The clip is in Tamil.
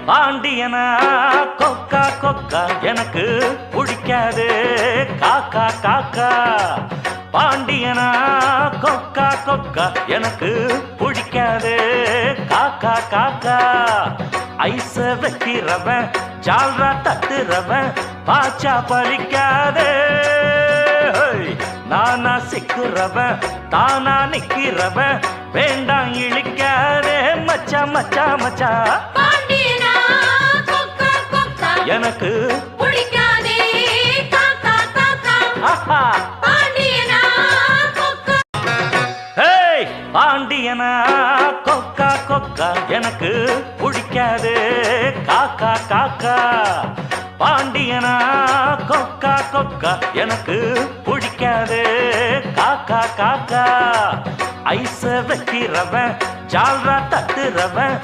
பாண்டியனா கொக்கா கொக்கா எனக்கு பிடிக்காது காக்கா காக்கா. பாண்டியனா கொக்கா கொக்கா எனக்கு பிடிக்காது காக்கா காக்கா. ஐச வைக்கிறவன் ஜால்ரா தட்டுறவன் பாச்சா பலிக்காதே. நானா சிக்குறவன் தானா நிக்கிறவன் வேண்டாம் இழிக்காதே மச்சா மச்சா மச்சா. எனக்கு பிடிக்காதே காக்கா காக்கா. பாண்டியனா கொக்கா கொக்கா எனக்கு பிடிக்காது காக்கா காக்கா. பாண்டியனா கொக்கா கொக்கா எனக்கு பிடிக்காது காக்கா காக்கா. ஐச வைக்கிறவன் ஜால்ரா தட்டுறவன்